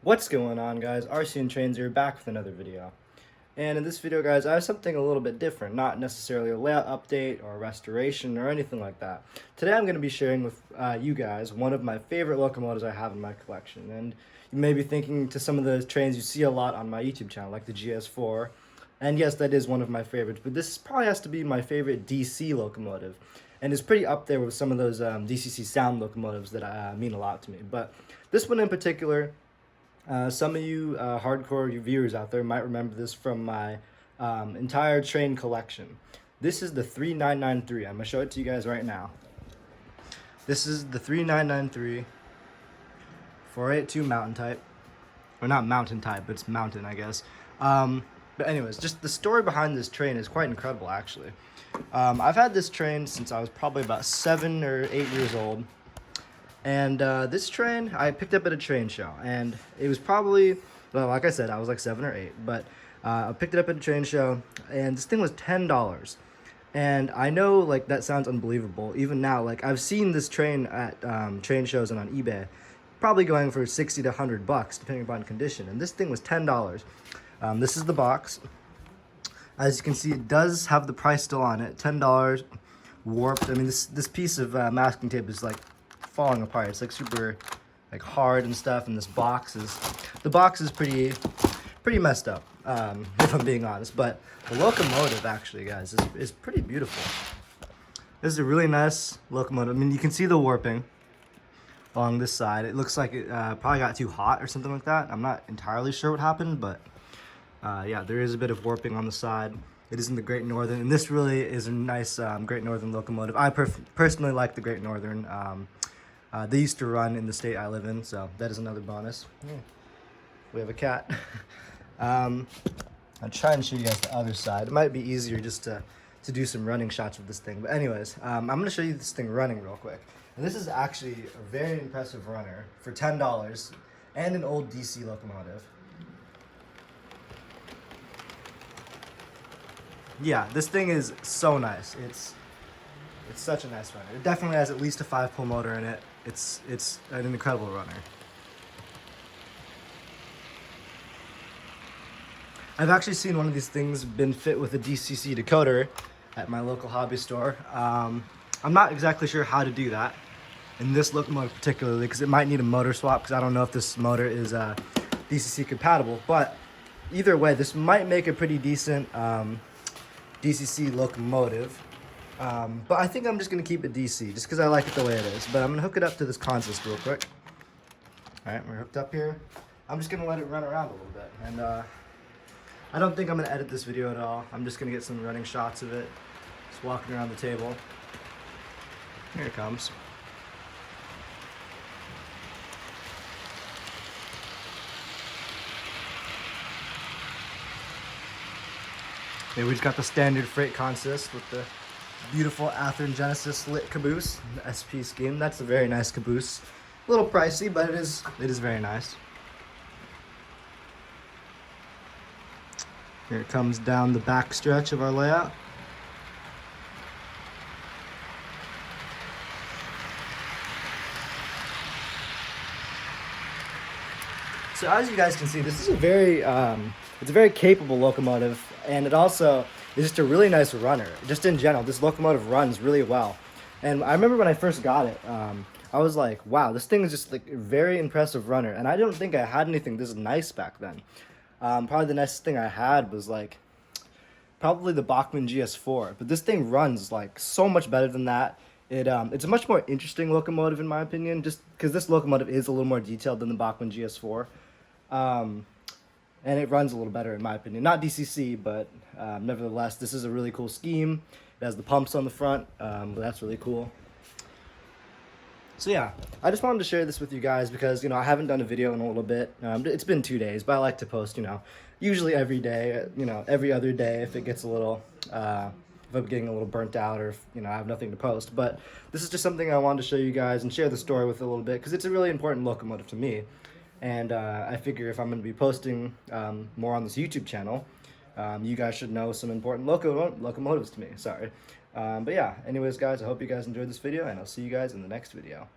What's going on, guys? RC and Trains here, back with another video. And in this video, guys, I have something a little bit different, not necessarily a layout update or restoration or anything like that. Today I'm going to be sharing with you guys one of my favorite locomotives I have in my collection. And you may be thinking to some of the trains you see a lot on my YouTube channel, like the GS4. And yes, that is one of my favorites, but this probably has to be my favorite DC locomotive. And it's pretty up there with some of those DCC sound locomotives that mean a lot to me. But this one in particular, some of you hardcore viewers out there might remember this from my entire train collection. This is the 3993. I'm going to show it to you guys right now. This is the 3993 482 mountain type. Or not mountain type, but it's mountain, I guess. But anyways, just the story behind this train is quite incredible, actually. I've had this train since I was probably about 7 or 8 years old. And this train, I picked up at a train show, and it was probably, well, like I said, I was like 7 or 8, but I picked it up at a train show, and this thing was $10. And I know, like, that sounds unbelievable. Even now, like, I've seen this train at train shows and on eBay, probably going for 60 to 100 bucks, depending upon condition, and this thing was $10. This is the box. As you can see, it does have the price still on it, $10, warped. I mean, this piece of masking tape is, like, falling apart. It's like super like hard and stuff, and the box is pretty messed up, if I'm being honest. But the locomotive, actually, guys, is pretty beautiful. This is a really nice locomotive. I mean, you can see the warping along this side. It looks like it probably got too hot or something like that. I'm not entirely sure what happened, but yeah, there is a bit of warping on the side. It is in the Great Northern, and this really is a nice Great Northern locomotive. I personally like the Great Northern. They used to run in the state I live in, so that is another bonus. We have a cat. I'll try and show you guys the other side. It might be easier just to do some running shots with this thing. But anyways, I'm going to show you this thing running real quick. And this is actually a very impressive runner for $10 and an old DC locomotive. Yeah, this thing is so nice. It's such a nice runner. It definitely has at least a 5-pull motor in it. It's an incredible runner. I've actually seen one of these things been fit with a DCC decoder at my local hobby store. I'm not exactly sure how to do that in this locomotive particularly, because it might need a motor swap, because I don't know if this motor is DCC compatible. But either way, this might make a pretty decent DCC locomotive. But I think I'm just going to keep it DC, just because I like it the way it is. But I'm going to hook it up to this consist real quick. Alright, we're hooked up here. I'm just going to let it run around a little bit. And I don't think I'm going to edit this video at all. I'm just going to get some running shots of it. Just walking around the table. Here it comes. Okay, we just got the standard freight consist with the beautiful Athearn Genesis lit caboose, the SP scheme. That's a very nice caboose. A little pricey, but it is very nice. Here it comes down the back stretch of our layout. So as you guys can see, this is a very it's a very capable locomotive, and it also is just a really nice runner. Just in general, this locomotive runs really well. And I remember when I first got it, I was like, wow, this thing is just like a very impressive runner. And I don't think I had anything this nice back then. Probably the nicest thing I had was like probably the Bachmann GS4. But this thing runs like so much better than that. It's a much more interesting locomotive in my opinion, just because this locomotive is a little more detailed than the Bachmann GS4. And it runs a little better in my opinion. Not DCC, but nevertheless, this is a really cool scheme. It has the pumps on the front, but that's really cool. So yeah, I just wanted to share this with you guys because, you know, I haven't done a video in a little bit. It's been 2 days, but I like to post, you know, usually every day, you know, every other day if it gets a little, if I'm getting a little burnt out or if, you know, I have nothing to post. But this is just something I wanted to show you guys and share the story with a little bit because it's a really important locomotive to me. And I figure if I'm going to be posting more on this YouTube channel, you guys should know some important locomotives to me. Sorry. But yeah, anyways, guys, I hope you guys enjoyed this video, and I'll see you guys in the next video.